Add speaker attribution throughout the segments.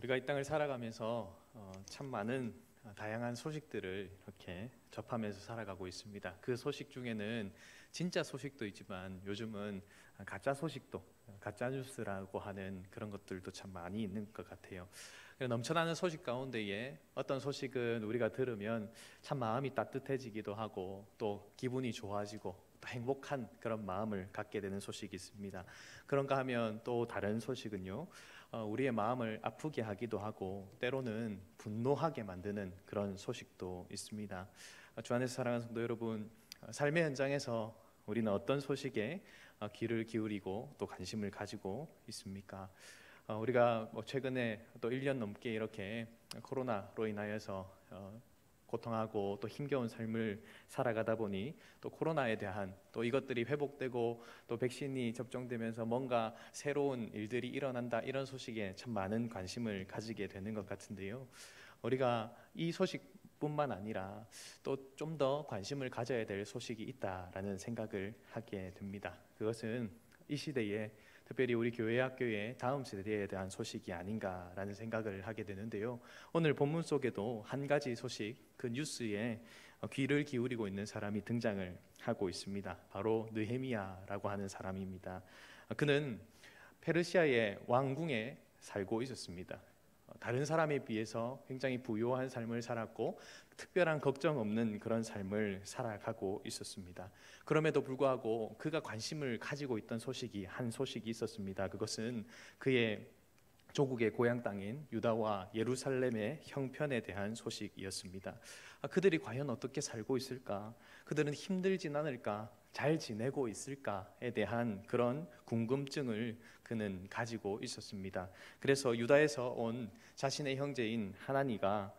Speaker 1: 우리가 이 땅을 살아가면서 참 많은 다양한 소식들을 이렇게 접하면서 살아가고 있습니다. 그 소식 중에는 진짜 소식도 있지만 요즘은 가짜 소식도, 가짜 뉴스라고 하는 그런 것들도 참 많이 있는 것 같아요. 넘쳐나는 소식 가운데에 어떤 소식은 우리가 들으면 참 마음이 따뜻해지기도 하고 또 기분이 좋아지고 또 행복한 그런 마음을 갖게 되는 소식이 있습니다. 그런가 하면 또 다른 소식은요, 우리의 마음을 아프게 하기도 하고 때로는 분노하게 만드는 그런 소식도 있습니다. 주 안에서 사랑하는 성도 여러분, 삶의 현장에서 우리는 어떤 소식에 귀를 기울이고 또 관심을 가지고 있습니까? 우리가 최근에 또 1년 넘게 이렇게 코로나로 인하여서 고통하고 또 힘겨운 삶을 살아가다 보니 또 코로나에 대한 또 이것들이 회복되고 또 백신이 접종되면서 뭔가 새로운 일들이 일어난다, 이런 소식에 참 많은 관심을 가지게 되는 것 같은데요. 우리가 이 소식뿐만 아니라 또 좀 더 관심을 가져야 될 소식이 있다라는 생각을 하게 됩니다. 그것은 이 시대에 특별히 우리 교회 학교의 다음 세대에 대한 소식이 아닌가라는 생각을 하게 되는데요. 오늘 본문 속에도 한 가지 소식, 그 뉴스에 귀를 기울이고 있는 사람이 등장을 하고 있습니다. 바로 느헤미야라고 하는 사람입니다. 그는 페르시아의 왕궁에 살고 있었습니다. 다른 사람에 비해서 굉장히 부유한 삶을 살았고 특별한 걱정 없는 그런 삶을 살아가고 있었습니다. 그럼에도 불구하고 그가 관심을 가지고 있던 한 소식이 있었습니다. 그것은 그의 조국의 고향 땅인 유다와 예루살렘의 형편에 대한 소식이었습니다. 그들이 과연 어떻게 살고 있을까? 그들은 힘들진 않을까? 잘 지내고 있을까에 대한 그런 궁금증을 그는 가지고 있었습니다. 그래서 유다에서 온 자신의 형제인 하나니가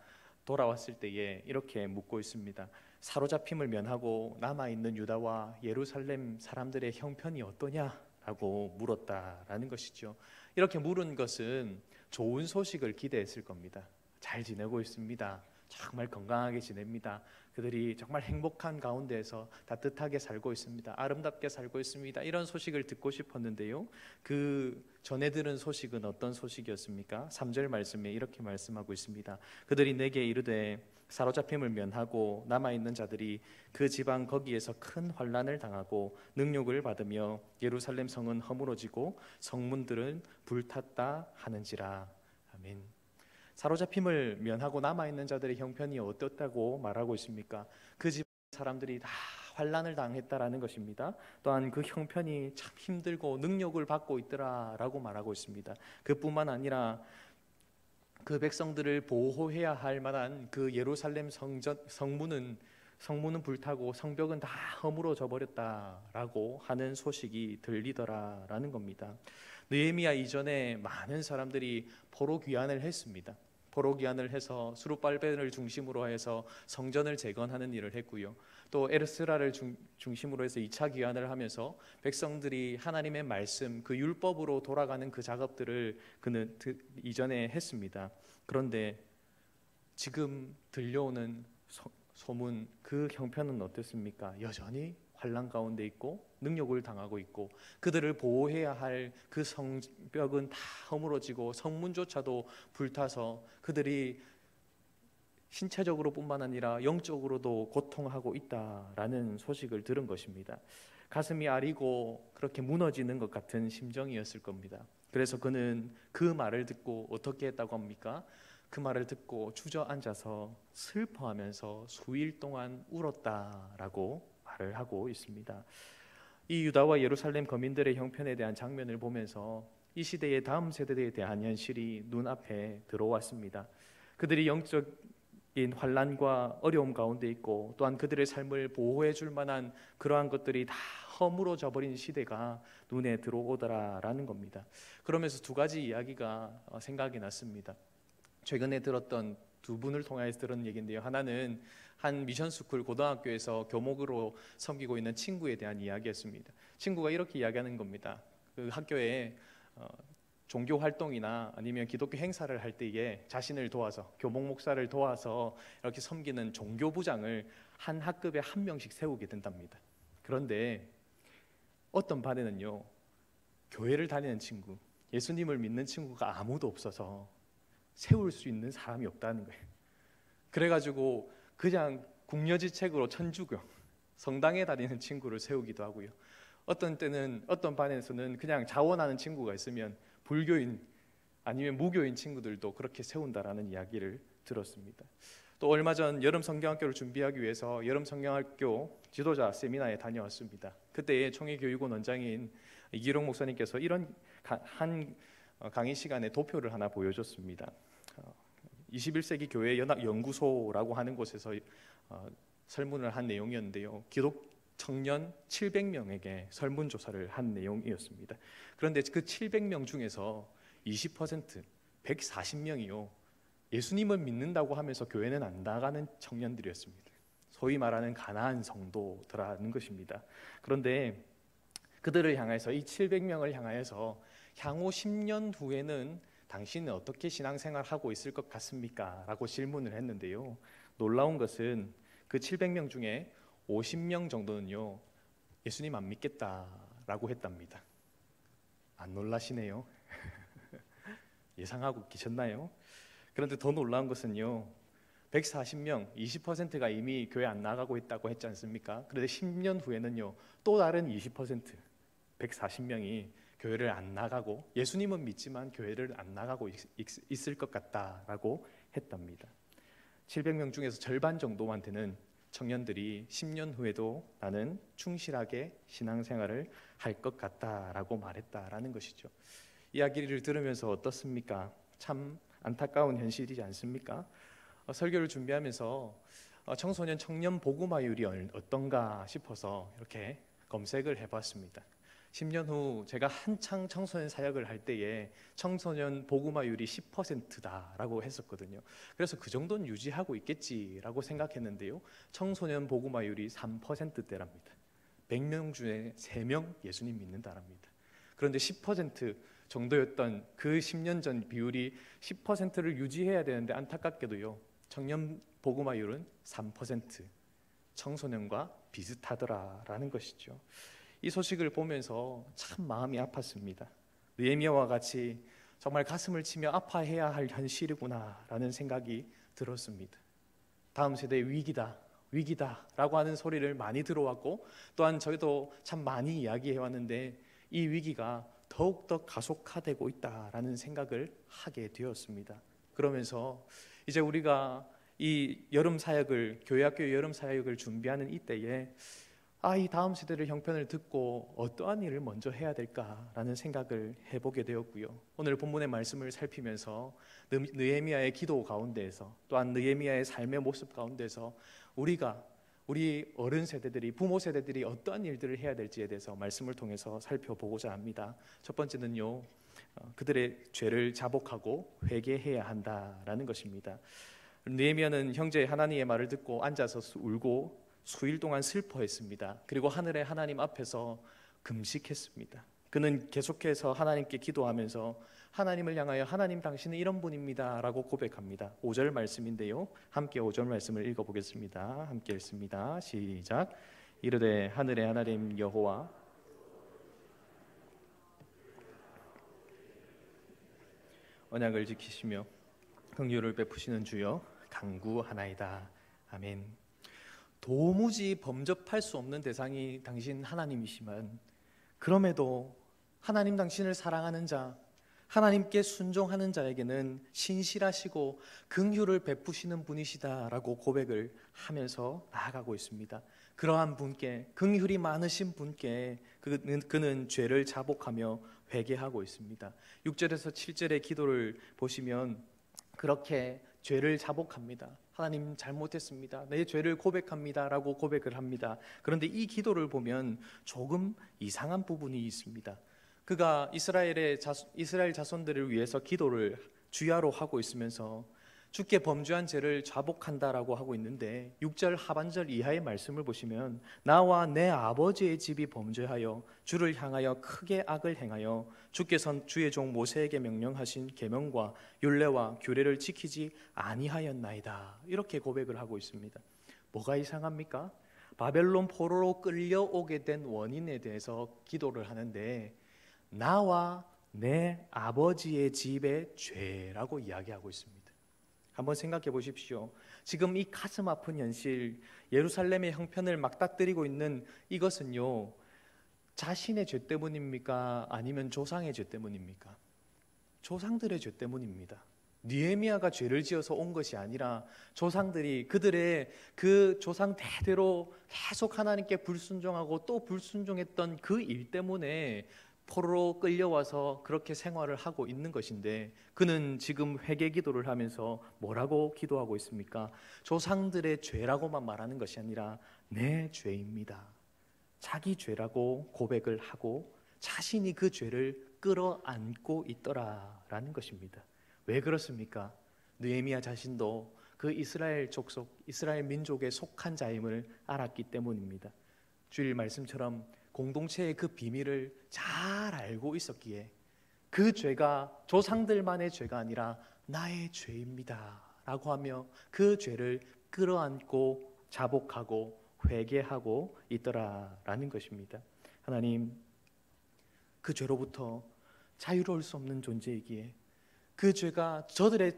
Speaker 1: 돌아왔을 때에 이렇게 묻고 있습니다. 사로잡힘을 면하고 남아있는 유다와 예루살렘 사람들의 형편이 어떠냐라고 물었다라는 것이죠. 이렇게 물은 것은 좋은 소식을 기대했을 겁니다. 잘 지내고 있습니다. 정말 건강하게 지냅니다. 그들이 정말 행복한 가운데에서 따뜻하게 살고 있습니다. 아름답게 살고 있습니다. 이런 소식을 듣고 싶었는데요. 그 전에 들은 소식은 어떤 소식이었습니까? 3절 말씀에 이렇게 말씀하고 있습니다. 그들이 내게 이르되 사로잡힘을 면하고 남아있는 자들이 그 지방 거기에서 큰 환난을 당하고 능욕을 받으며 예루살렘 성은 허물어지고 성문들은 불탔다 하는지라. 아멘. 사로잡힘을 면하고 남아있는 자들의 형편이 어떻다고 말하고 있습니까? 그 집 사람들이 다 환난을 당했다라는 것입니다. 또한 그 형편이 참 힘들고 능욕을 받고 있더라라고 말하고 있습니다. 그뿐만 아니라 그 백성들을 보호해야 할 만한 그 예루살렘 성문은 불타고 성벽은 다 허물어져 버렸다라고 하는 소식이 들리더라라는 겁니다. 느헤미야 이전에 많은 사람들이 포로 귀환을 했습니다. 포로 귀환을 해서 스룹발벤을 중심으로 해서 성전을 재건하는 일을 했고요. 또 에스라를 중심으로 해서 2차 귀환을 하면서 백성들이 하나님의 말씀, 그 율법으로 돌아가는 그 작업들을 그는 이전에 했습니다. 그런데 지금 들려오는 소문, 그 형편은 어떻습니까? 여전히 환난 가운데 있고 능욕을 당하고 있고 그들을 보호해야 할 그 성벽은 다 허물어지고 성문조차도 불타서 그들이 신체적으로 뿐만 아니라 영적으로도 고통하고 있다라는 소식을 들은 것입니다. 가슴이 아리고 그렇게 무너지는 것 같은 심정이었을 겁니다. 그래서 그는 그 말을 듣고 어떻게 했다고 합니까? 그 말을 듣고 주저앉아서 슬퍼하면서 수일 동안 울었다라고 말을 하고 있습니다. 이 유다와 예루살렘 거민들의 형편에 대한 장면을 보면서 이 시대의 다음 세대에 대한 현실이 눈앞에 들어왔습니다. 그들이 영적인 환난과 어려움 가운데 있고 또한 그들의 삶을 보호해 줄 만한 그러한 것들이 다 허물어져 버린 시대가 눈에 들어오더라라는 겁니다. 그러면서 두 가지 이야기가 생각이 났습니다. 최근에 들었던 두 분을 통해서 들은 얘기인데요. 하나는 한 미션스쿨 고등학교에서 교목으로 섬기고 있는 친구에 대한 이야기였습니다. 친구가 이렇게 이야기하는 겁니다. 그 학교에 종교 활동이나 아니면 기독교 행사를 할 때에 자신을 도와서 교목 목사를 도와서 이렇게 섬기는 종교부장을 한 학급에 한 명씩 세우게 된답니다. 그런데 어떤 반에는요, 교회를 다니는 친구, 예수님을 믿는 친구가 아무도 없어서 세울 수 있는 사람이 없다는 거예요. 그래가지고 그냥 궁여지책으로 천주교, 성당에 다니는 친구를 세우기도 하고요. 어떤 때는 어떤 반에서는 그냥 자원하는 친구가 있으면 불교인 아니면 무교인 친구들도 그렇게 세운다라는 이야기를 들었습니다. 또 얼마 전 여름 성경학교를 준비하기 위해서 여름 성경학교 지도자 세미나에 다녀왔습니다. 그때 총회교육원 원장인 이기록 목사님께서 이런 한 강의 시간에 도표를 하나 보여줬습니다. 21세기 교회 연합 연구소라고 하는 곳에서 설문을 한 내용이었는데요. 기독 청년 700명에게 설문조사를 한 내용이었습니다. 그런데 그 700명 중에서 20%, 140명이요. 예수님을 믿는다고 하면서 교회는 안 나가는 청년들이었습니다. 소위 말하는 가나안 성도들라는 것입니다. 그런데 그들을 향해서 이 700명을 향하여서 향후 10년 후에는 당신은 어떻게 신앙생활하고 있을 것 같습니까? 라고 질문을 했는데요. 놀라운 것은 그 700명 중에 50명 정도는요, 예수님 안 믿겠다라고 했답니다. 안 놀라시네요. 예상하고 계셨나요? 그런데 더 놀라운 것은요, 140명, 20%가 이미 교회 안 나가고 있다고 했지 않습니까? 그런데 10년 후에는요, 또 다른 20%, 140명이 교회를 안 나가고, 예수님은 믿지만 교회를 안 나가고 있을 것 같다라고 했답니다. 700명 중에서 절반 정도만 되는 청년들이 10년 후에도 나는 충실하게 신앙생활을 할 것 같다라고 말했다라는 것이죠. 이야기를 들으면서 어떻습니까? 참 안타까운 현실이지 않습니까? 설교를 준비하면서 청소년 청년 복음화율이 어떤가 싶어서 이렇게 검색을 해봤습니다. 10년 후 제가 한창 청소년 사역을 할 때에 청소년 복음화율이 10%다라고 했었거든요. 그래서 그 정도는 유지하고 있겠지라고 생각했는데요. 청소년 복음화율이 3%대랍니다. 100명 중에 3명 예수님 믿는다랍니다. 그런데 10% 정도였던 그 10년 전 비율이 10%를 유지해야 되는데 안타깝게도요. 청년 복음화율은 3%, 청소년과 비슷하더라라는 것이죠. 이 소식을 보면서 참 마음이 아팠습니다. 느헤미야와 같이 정말 가슴을 치며 아파해야 할 현실이구나라는 생각이 들었습니다. 다음 세대의 위기다라고 하는 소리를 많이 들어왔고, 또한 저희도 참 많이 이야기해왔는데 이 위기가 더욱더 가속화되고 있다라는 생각을 하게 되었습니다. 그러면서 이제 우리가 이 여름 사역을, 교회학교 여름 사역을 준비하는 이때에 이 다음 세대를 형편을 듣고 어떠한 일을 먼저 해야 될까라는 생각을 해보게 되었고요. 오늘 본문의 말씀을 살피면서 느헤미야의 기도 가운데에서, 또한 느헤미야의 삶의 모습 가운데서 우리 어른 세대들이, 부모 세대들이 어떠한 일들을 해야 될지에 대해서 말씀을 통해서 살펴보고자 합니다. 첫 번째는요, 그들의 죄를 자복하고 회개해야 한다라는 것입니다. 느헤미야는 형제 하나니의 말을 듣고 앉아서 울고 수일 동안 슬퍼했습니다. 그리고 하늘의 하나님 앞에서 금식했습니다. 그는 계속해서 하나님께 기도하면서 하나님을 향하여 하나님 당신은 이런 분입니다 라고 고백합니다. 5절 말씀인데요, 함께 5절 말씀을 읽어보겠습니다. 함께 읽습니다. 시작. 이르되 하늘의 하나님 여호와 언약을 지키시며 긍휼을 베푸시는 주여 간구하나이다. 아멘. 도무지 범접할 수 없는 대상이 당신 하나님이시면, 그럼에도 하나님 당신을 사랑하는 자, 하나님께 순종하는 자에게는 신실하시고 긍휼을 베푸시는 분이시다라고 고백을 하면서 나아가고 있습니다. 그러한 분께, 긍휼이 많으신 분께 그는 죄를 자복하며 회개하고 있습니다. 6절에서 7절의 기도를 보시면 그렇게 죄를 자복합니다. 하나님 잘못했습니다. 내 죄를 고백합니다 라고 고백을 합니다. 그런데 이 기도를 보면 조금 이상한 부분이 있습니다. 그가 이스라엘 자손들을 위해서 기도를 주야로 하고 있으면서 주께 범죄한 죄를 자복한다라고 하고 있는데, 6절 하반절 이하의 말씀을 보시면 나와 내 아버지의 집이 범죄하여 주를 향하여 크게 악을 행하여 주께서 주의 종 모세에게 명령하신 계명과 율례와 규례를 지키지 아니하였나이다, 이렇게 고백을 하고 있습니다. 뭐가 이상합니까? 바벨론 포로로 끌려오게 된 원인에 대해서 기도를 하는데, 나와 내 아버지의 집의 죄라고 이야기하고 있습니다. 한번 생각해 보십시오. 지금 이 가슴 아픈 현실, 예루살렘의 형편을 맞닥뜨리고 있는 이것은요, 자신의 죄 때문입니까? 아니면 조상의 죄 때문입니까? 조상들의 죄 때문입니다. 느헤미야가 죄를 지어서 온 것이 아니라 조상들이 그들의 그 조상 대대로 계속 하나님께 불순종하고 또 불순종했던 그 일 때문에 포로로 끌려와서 그렇게 생활을 하고 있는 것인데, 그는 지금 회개 기도를 하면서 뭐라고 기도하고 있습니까? 조상들의 죄라고만 말하는 것이 아니라 내 죄입니다. 자기 죄라고 고백을 하고 자신이 그 죄를 끌어안고 있더라라는 것입니다. 왜 그렇습니까? 느헤미야 자신도 그 이스라엘 족속, 이스라엘 민족에 속한 자임을 알았기 때문입니다. 주일 말씀처럼 공동체의 그 비밀을 잘 알고 있었기에 그 죄가 조상들만의 죄가 아니라 나의 죄입니다 라고 하며 그 죄를 끌어안고 자복하고 회개하고 있더라라는 것입니다. 하나님, 그 죄로부터 자유로울 수 없는 존재이기에 그 죄가 저들의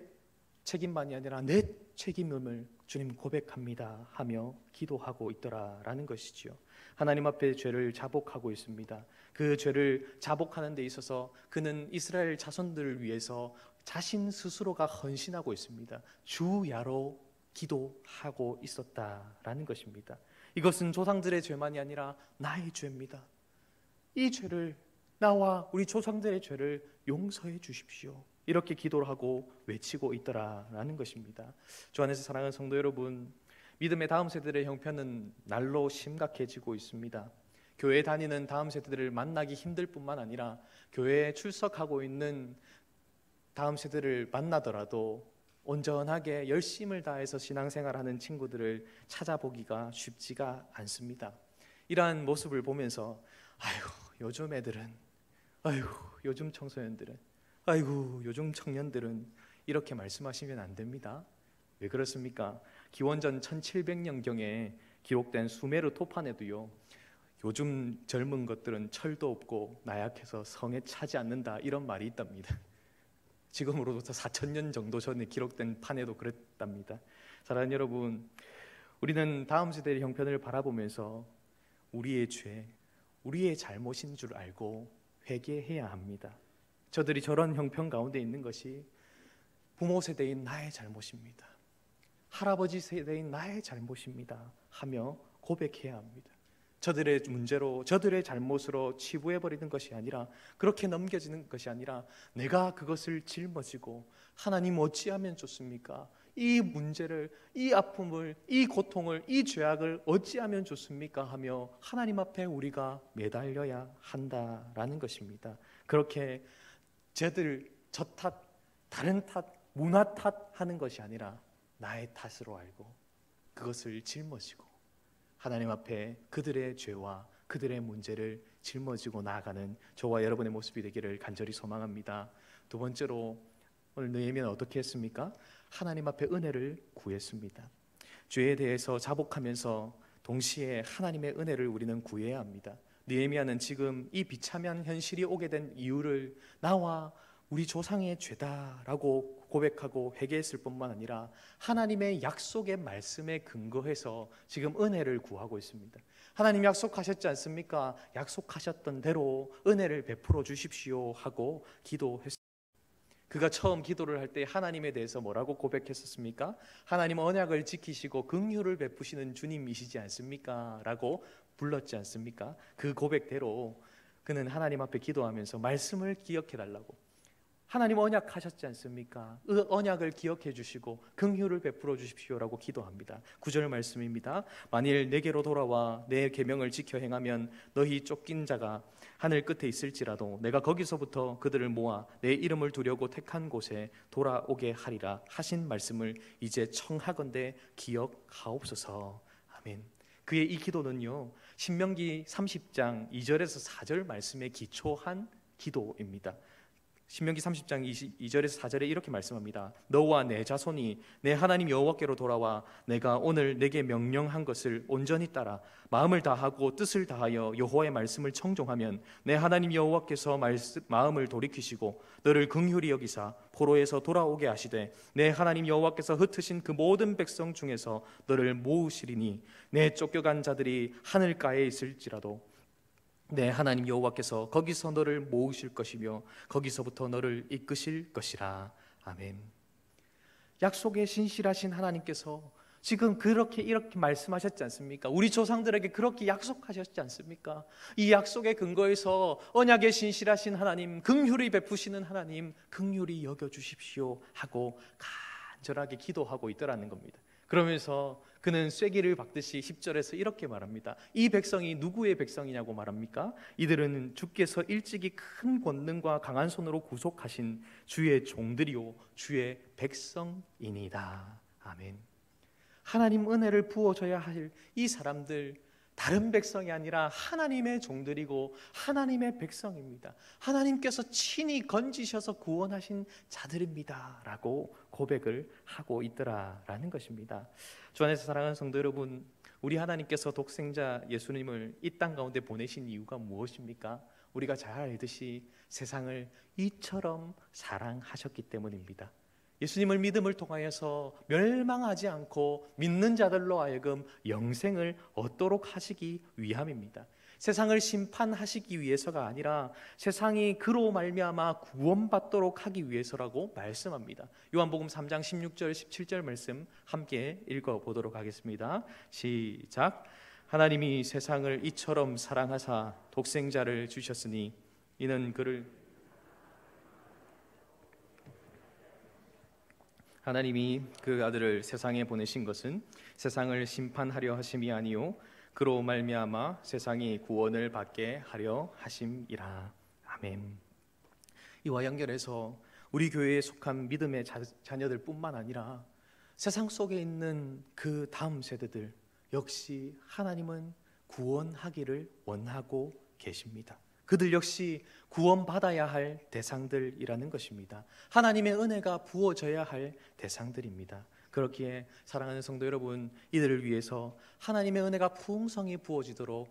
Speaker 1: 책임만이 아니라 내 책임임을 주님 고백합니다 하며 기도하고 있더라라는 것이지요. 하나님 앞에 죄를 자복하고 있습니다. 그 죄를 자복하는 데 있어서 그는 이스라엘 자손들을 위해서 자신 스스로가 헌신하고 있습니다. 주야로 기도하고 있었다라는 것입니다. 이것은 조상들의 죄만이 아니라 나의 죄입니다. 이 죄를, 나와 우리 조상들의 죄를 용서해 주십시오. 이렇게 기도를 하고 외치고 있더라라는 것입니다. 주 안에서 사랑하는 성도 여러분, 믿음의 다음 세대의 형편은 날로 심각해지고 있습니다. 교회 다니는 다음 세대들을 만나기 힘들 뿐만 아니라 교회에 출석하고 있는 다음 세대를 만나더라도 온전하게 열심을 다해서 신앙생활하는 친구들을 찾아보기가 쉽지가 않습니다. 이러한 모습을 보면서 아이고 요즘 애들은, 아이고 요즘 청소년들은, 아이고 요즘 청년들은 이렇게 말씀하시면 안 됩니다. 왜 그렇습니까? 기원전 1700년경에 기록된 수메르 토판에도요, 요즘 젊은 것들은 철도 없고 나약해서 성에 차지 않는다 이런 말이 있답니다. 지금으로부터 4000년 정도 전에 기록된 판에도 그랬답니다. 사랑하는 여러분, 우리는 다음 세대의 형편을 바라보면서 우리의 죄, 우리의 잘못인 줄 알고 회개해야 합니다. 저들이 저런 형편 가운데 있는 것이 부모 세대인 나의 잘못입니다. 할아버지 세대인 나의 잘못입니다 하며 고백해야 합니다. 저들의 문제로, 저들의 잘못으로 치부해버리는 것이 아니라, 그렇게 넘겨지는 것이 아니라 내가 그것을 짊어지고 하나님 어찌하면 좋습니까? 이 문제를, 이 아픔을, 이 고통을, 이 죄악을 어찌하면 좋습니까? 하며 하나님 앞에 우리가 매달려야 한다라는 것입니다. 그렇게 쟤들 저 탓, 다른 탓, 문화 탓 하는 것이 아니라 나의 탓으로 알고 그것을 짊어지고 하나님 앞에 그들의 죄와 그들의 문제를 짊어지고 나아가는 저와 여러분의 모습이 되기를 간절히 소망합니다. 두 번째로, 오늘 느헤미야는 어떻게 했습니까? 하나님 앞에 은혜를 구했습니다. 죄에 대해서 자복하면서 동시에 하나님의 은혜를 우리는 구해야 합니다. 느헤미야는 지금 이 비참한 현실이 오게 된 이유를 나와 우리 조상의 죄다라고 고백하고 회개했을 뿐만 아니라 하나님의 약속의 말씀에 근거해서 지금 은혜를 구하고 있습니다. 하나님 약속하셨지 않습니까? 약속하셨던 대로 은혜를 베풀어 주십시오 하고 기도했습니다. 그가 처음 기도를 할 때 하나님에 대해서 뭐라고 고백했었습니까? 하나님 언약을 지키시고 긍휼을 베푸시는 주님이시지 않습니까? 라고 불렀지 않습니까? 그 고백대로 그는 하나님 앞에 기도하면서 말씀을 기억해 달라고, 하나님 언약하셨지 않습니까? 그 언약을 기억해 주시고 긍휼을 베풀어 주십시오라고 기도합니다. 9절 말씀입니다. 만일 내게로 돌아와 내 계명을 지켜 행하면 너희 쫓긴 자가 하늘 끝에 있을지라도 내가 거기서부터 그들을 모아 내 이름을 두려고 택한 곳에 돌아오게 하리라 하신 말씀을 이제 청하건대 기억하옵소서. 아멘. 그의 이 기도는요, 신명기 30장 2절에서 4절 말씀에 기초한 기도입니다. 신명기 30장 2절에서 4절에 이렇게 말씀합니다. 너와 내 자손이 내 하나님 여호와께로 돌아와 내가 오늘 내게 명령한 것을 온전히 따라 마음을 다하고 뜻을 다하여 여호와의 말씀을 청종하면 내 하나님 여호와께서 마음을 돌이키시고 너를 긍휼히 여기사 포로에서 돌아오게 하시되 내 하나님 여호와께서 흩으신 그 모든 백성 중에서 너를 모으시리니 내 쫓겨간 자들이 하늘가에 있을지라도 내 하나님 여호와께서 거기서 너를 모으실 것이며 거기서부터 너를 이끄실 것이라. 아멘. 약속에 신실하신 하나님께서 지금 이렇게 말씀하셨지 않습니까? 우리 조상들에게 그렇게 약속하셨지 않습니까? 이 약속의 근거에서 언약에 신실하신 하나님, 긍휼히 베푸시는 하나님, 긍휼히 여겨주십시오 하고 간절하게 기도하고 있더라는 겁니다. 그러면서 그는 쐐기를 박듯이 10절에서 이렇게 말합니다. 이 백성이 누구의 백성이냐고 말합니까? 이들은 주께서 일찍이 큰 권능과 강한 손으로 구속하신 주의 종들이요 주의 백성이니이다. 아멘. 하나님 은혜를 부어줘야 할 이 사람들, 다른 백성이 아니라 하나님의 종들이고 하나님의 백성입니다. 하나님께서 친히 건지셔서 구원하신 자들입니다 라고 고백을 하고 있더라라는 것입니다. 주 안에서 사랑하는 성도 여러분, 우리 하나님께서 독생자 예수님을 이 땅 가운데 보내신 이유가 무엇입니까? 우리가 잘 알듯이 세상을 이처럼 사랑하셨기 때문입니다. 예수님을 믿음을 통하여서 멸망하지 않고 믿는 자들로 하여금 영생을 얻도록 하시기 위함입니다. 세상을 심판하시기 위해서가 아니라 세상이 그로 말미암아 구원받도록 하기 위해서라고 말씀합니다. 요한복음 3장 16절 17절 말씀 함께 읽어보도록 하겠습니다. 시작. 하나님이 세상을 이처럼 사랑하사 독생자를 주셨으니 이는 하나님이 그 아들을 세상에 보내신 것은 세상을 심판하려 하심이 아니요 그로 말미암아 세상이 구원을 받게 하려 하심이라. 아멘. 이와 연결해서 우리 교회에 속한 믿음의 자녀들뿐만 아니라 세상 속에 있는 그 다음 세대들 역시 하나님은 구원하기를 원하고 계십니다. 그들 역시 구원받아야 할 대상들이라는 것입니다. 하나님의 은혜가 부어져야 할 대상들입니다. 그렇기에 사랑하는 성도 여러분, 이들을 위해서 하나님의 은혜가 풍성히 부어지도록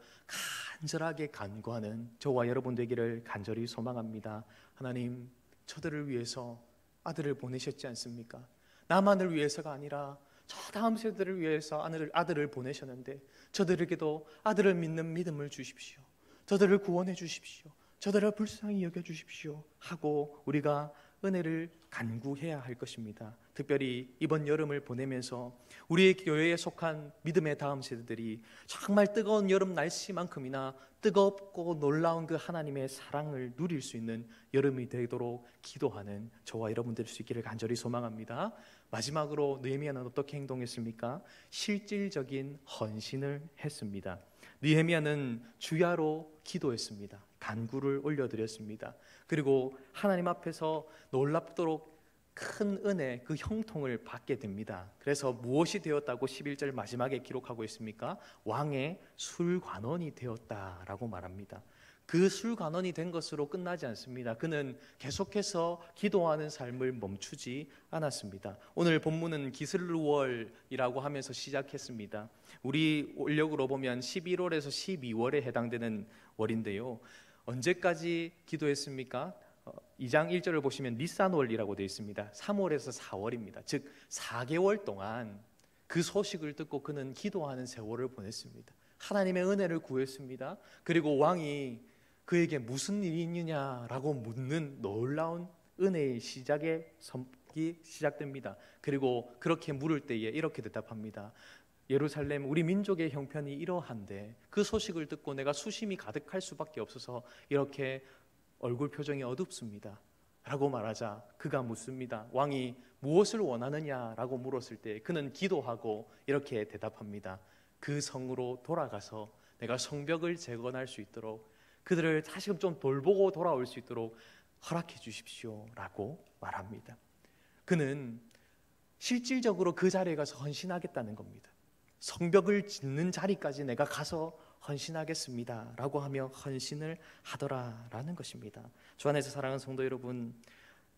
Speaker 1: 간절하게 간구하는 저와 여러분 되기를 간절히 소망합니다. 하나님, 저들을 위해서 아들을 보내셨지 않습니까? 나만을 위해서가 아니라 저 다음 세대를 위해서 아들을 보내셨는데 저들에게도 아들을 믿는 믿음을 주십시오. 저들을 구원해 주십시오. 저들을 불쌍히 여겨 주십시오 하고 우리가 은혜를 간구해야 할 것입니다. 특별히 이번 여름을 보내면서 우리의 교회에 속한 믿음의 다음 세대들이 정말 뜨거운 여름 날씨만큼이나 뜨겁고 놀라운 그 하나님의 사랑을 누릴 수 있는 여름이 되도록 기도하는 저와 여러분들 수 있기를 간절히 소망합니다. 마지막으로 느헤미야는 어떻게 행동했습니까? 실질적인 헌신을 했습니다. 느헤미야는 주야로 기도했습니다. 간구를 올려드렸습니다. 그리고 하나님 앞에서 놀랍도록 큰 은혜, 그 형통을 받게 됩니다. 그래서 무엇이 되었다고 11절 마지막에 기록하고 있습니까? 왕의 술관원이 되었다라고 말합니다. 그 술관원이 된 것으로 끝나지 않습니다. 그는 계속해서 기도하는 삶을 멈추지 않았습니다. 오늘 본문은 기슬루월이라고 하면서 시작했습니다. 우리 원력으로 보면 11월에서 12월에 해당되는 월인데요. 언제까지 기도했습니까? 2장 1절을 보시면 니산월이라고 되어 있습니다. 3월에서 4월입니다. 즉 4개월 동안 그 소식을 듣고 그는 기도하는 세월을 보냈습니다. 하나님의 은혜를 구했습니다. 그리고 왕이 그에게 무슨 일이 있느냐라고 묻는 놀라운 은혜의 선기 시작됩니다. 그리고 그렇게 물을 때에 이렇게 대답합니다. 예루살렘 우리 민족의 형편이 이러한데 그 소식을 듣고 내가 수심이 가득할 수밖에 없어서 이렇게 얼굴 표정이 어둡습니다 라고 말하자 그가 묻습니다. 왕이 무엇을 원하느냐라고 물었을 때 그는 기도하고 이렇게 대답합니다. 그 성으로 돌아가서 내가 성벽을 재건할 수 있도록 그들을 다시금 좀 돌보고 돌아올 수 있도록 허락해 주십시오 라고 말합니다. 그는 실질적으로 그 자리에 가서 헌신하겠다는 겁니다. 성벽을 짓는 자리까지 내가 가서 헌신하겠습니다 라고 하며 헌신을 하더라라는 것입니다. 주 안에서 사랑하는 성도 여러분,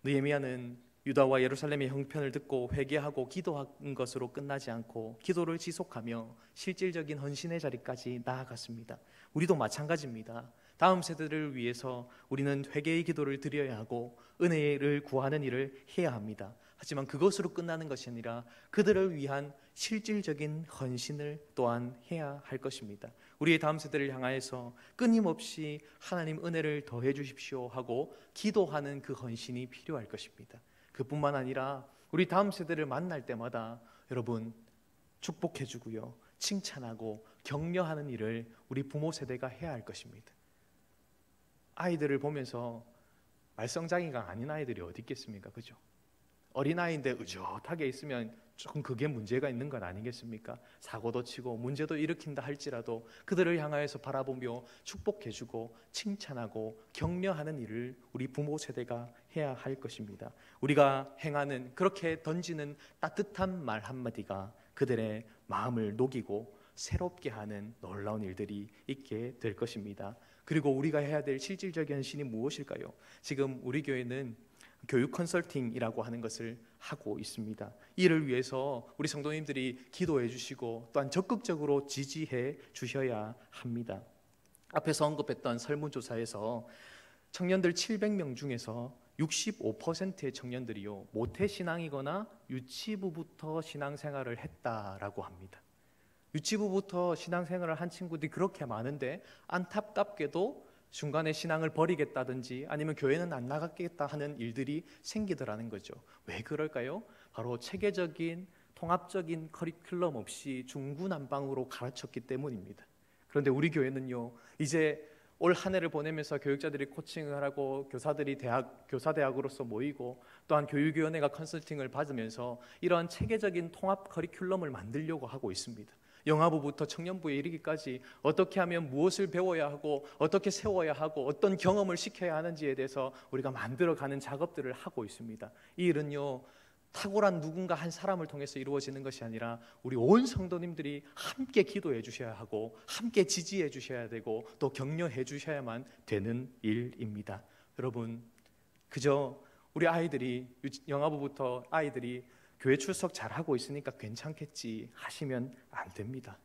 Speaker 1: 느헤미야는 유다와 예루살렘의 형편을 듣고 회개하고 기도한 것으로 끝나지 않고 기도를 지속하며 실질적인 헌신의 자리까지 나아갔습니다. 우리도 마찬가지입니다. 다음 세대를 위해서 우리는 회개의 기도를 드려야 하고 은혜를 구하는 일을 해야 합니다. 하지만 그것으로 끝나는 것이 아니라 그들을 위한 실질적인 헌신을 또한 해야 할 것입니다. 우리의 다음 세대를 향하여서 끊임없이 하나님 은혜를 더해 주십시오 하고 기도하는 그 헌신이 필요할 것입니다. 그뿐만 아니라 우리 다음 세대를 만날 때마다 여러분 축복해 주고요, 칭찬하고 격려하는 일을 우리 부모 세대가 해야 할 것입니다. 아이들을 보면서 말썽장이가 아닌 아이들이 어디 있겠습니까? 그죠? 어린아이인데 의젓하게 있으면 조금 그게 문제가 있는 건 아니겠습니까? 사고도 치고 문제도 일으킨다 할지라도 그들을 향하여서 바라보며 축복해주고 칭찬하고 격려하는 일을 우리 부모 세대가 해야 할 것입니다. 우리가 행하는, 그렇게 던지는 따뜻한 말 한마디가 그들의 마음을 녹이고 새롭게 하는 놀라운 일들이 있게 될 것입니다. 그리고 우리가 해야 될 실질적인 헌신이 무엇일까요? 지금 우리 교회는 교육 컨설팅이라고 하는 것을 하고 있습니다. 이를 위해서 우리 성도님들이 기도해 주시고 또한 적극적으로 지지해 주셔야 합니다. 앞에서 언급했던 설문조사에서 청년들 700명 중에서 65%의 청년들이요, 모태신앙이거나 유치부부터 신앙생활을 했다라고 합니다. 유치부부터 신앙생활을 한 친구들이 그렇게 많은데 안타깝게도 중간에 신앙을 버리겠다든지 아니면 교회는 안 나가겠다 하는 일들이 생기더라는 거죠. 왜 그럴까요? 바로 체계적인 통합적인 커리큘럼 없이 중구난방으로 가르쳤기 때문입니다. 그런데 우리 교회는요, 이제 올 한 해를 보내면서 교육자들이 코칭을 하고 교사들이 교사대학으로서 모이고 또한 교육위원회가 컨설팅을 받으면서 이러한 체계적인 통합 커리큘럼을 만들려고 하고 있습니다. 영아부부터 청년부에 이르기까지 어떻게 하면 무엇을 배워야 하고 어떻게 세워야 하고 어떤 경험을 시켜야 하는지에 대해서 우리가 만들어가는 작업들을 하고 있습니다. 이 일은요, 탁월한 누군가 한 사람을 통해서 이루어지는 것이 아니라 우리 온 성도님들이 함께 기도해 주셔야 하고 함께 지지해 주셔야 되고 또 격려해 주셔야만 되는 일입니다. 여러분, 그저 우리 아이들이 영아부부터 아이들이 교회 출석 잘하고 있으니까 괜찮겠지 하시면 안 됩니다.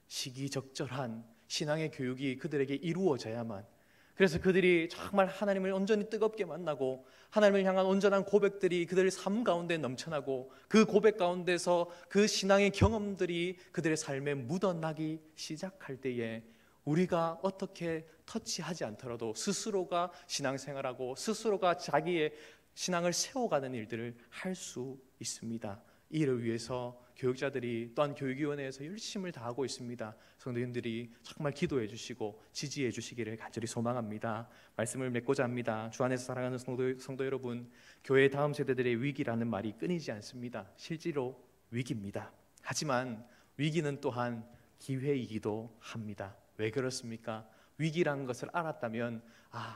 Speaker 1: 시기적절한 신앙의 교육이 그들에게 이루어져야만, 그래서 그들이 정말 하나님을 온전히 뜨겁게 만나고 하나님을 향한 온전한 고백들이 그들의 삶 가운데 넘쳐나고 그 고백 가운데서 그 신앙의 경험들이 그들의 삶에 묻어나기 시작할 때에 우리가 어떻게 터치하지 않더라도 스스로가 신앙생활하고 스스로가 자기의 신앙을 세워가는 일들을 할 수 있습니다. 이 일을 위해서 교육자들이 또한 교육위원회에서 열심을 다하고 있습니다. 성도님들이 정말 기도해 주시고 지지해 주시기를 간절히 소망합니다. 말씀을 맺고자 합니다. 주 안에서 사랑하는 성도 여러분, 교회 다음 세대들의 위기라는 말이 끊이지 않습니다. 실제로 위기입니다. 하지만 위기는 또한 기회이기도 합니다. 왜 그렇습니까? 위기라는 것을 알았다면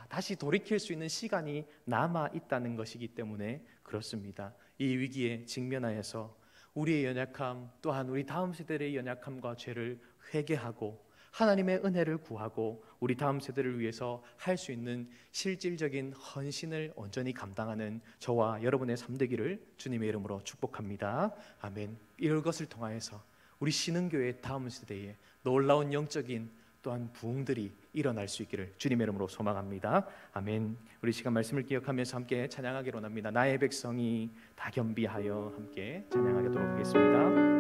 Speaker 1: 다시 돌이킬 수 있는 시간이 남아 있다는 것이기 때문에 그렇습니다. 이 위기에 직면하여서 우리의 연약함 또한 우리 다음 세대의 연약함과 죄를 회개하고 하나님의 은혜를 구하고 우리 다음 세대를 위해서 할 수 있는 실질적인 헌신을 온전히 감당하는 저와 여러분의 삶 되기를 주님의 이름으로 축복합니다. 아멘. 이런 것을 통하여서 우리 신흥교회 다음 세대에 놀라운 영적인 또한 부흥들이 일어날 수 있기를 주님의 이름으로 소망합니다. 아멘. 우리 시간 말씀을 기억하면서 함께 찬양하기로 합니다. 나의 백성이 다 겸비하여 함께 찬양하도록 하겠습니다.